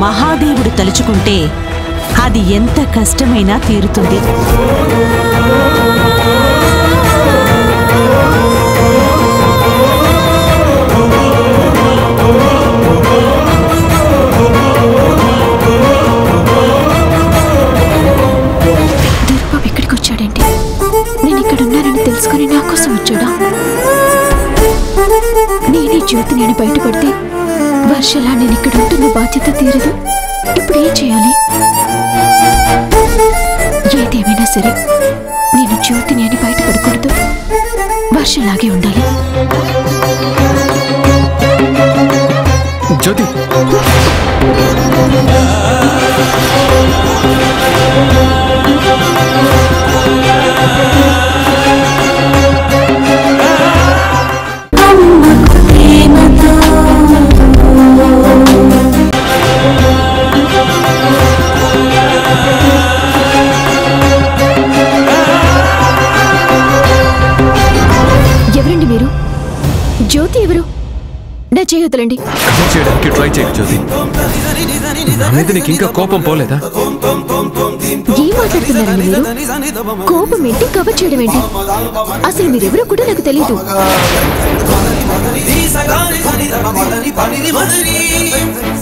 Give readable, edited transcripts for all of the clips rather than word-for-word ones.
మహాదేవుడు తలుచుకుంటే అది ఎంత కష్టమైనా తీరుతుంది. దుర్బాబు ఇక్కడికి వచ్చాడంటే నేను ఇక్కడున్నానని తెలుసుకుని నా కోసం వచ్చాడా? నేనే జ్యోతి నేను బయటపడితే వర్షలా నేను ఇక్కడ ఉంటున్న బాధ్యత తీరదు. ఇప్పుడు ఏం చేయాలి? ఏదేమైనా సరే నేను జ్యోతిని అని బయటపడకూడదు. వర్షలాగే ఉండాలి. జ్యోతి ఎవరండి మీరు? జ్యోతి ఎవరు? నా చేయొద్దులండి. చేయడానికి ట్రై చేయకు జ్యోతి. నా మీద నీకు ఇంకా కోపం పోలేదా? ఏం మాట్లాడుతున్నారండి మీరు? కోపం ఏంటి, కవర్ చేయడం ఏంటి? అసలు మీరెవరో కూడా నాకు తెలీదు.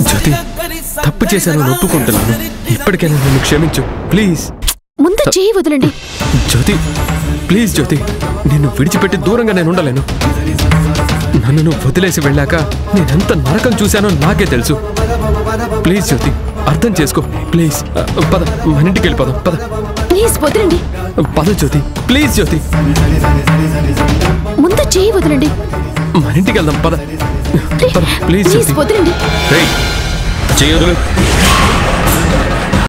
జ్యోతి తప్పు చేశాను ఒప్పుకుంటున్నాను. ఇప్పటికైనా నన్ను క్షమించు ప్లీజ్. ముందు చేయి వదలండి. జ్యోతి ప్లీజ్ జ్యోతి, నిన్ను విడిచిపెట్టి దూరంగా నేను ఉండలేను. నన్ను నువ్వు వదిలేసి వెళ్ళాక నేనెంత నరకం చూశానో నాకే తెలుసు. ప్లీజ్ జ్యోతి అర్థం చేసుకో ప్లీజ్. పద మన ఇంటికి వెళ్ళిపోదాం. పద ప్లీజ్ వదలండి. పద జ్యోతి ప్లీజ్. జ్యోతి ముందు చేయి వదలండి. మన ఇంటికి వెళ్దాం. పద పద ప్లీజ్ వదలండి. చేయొద్దు.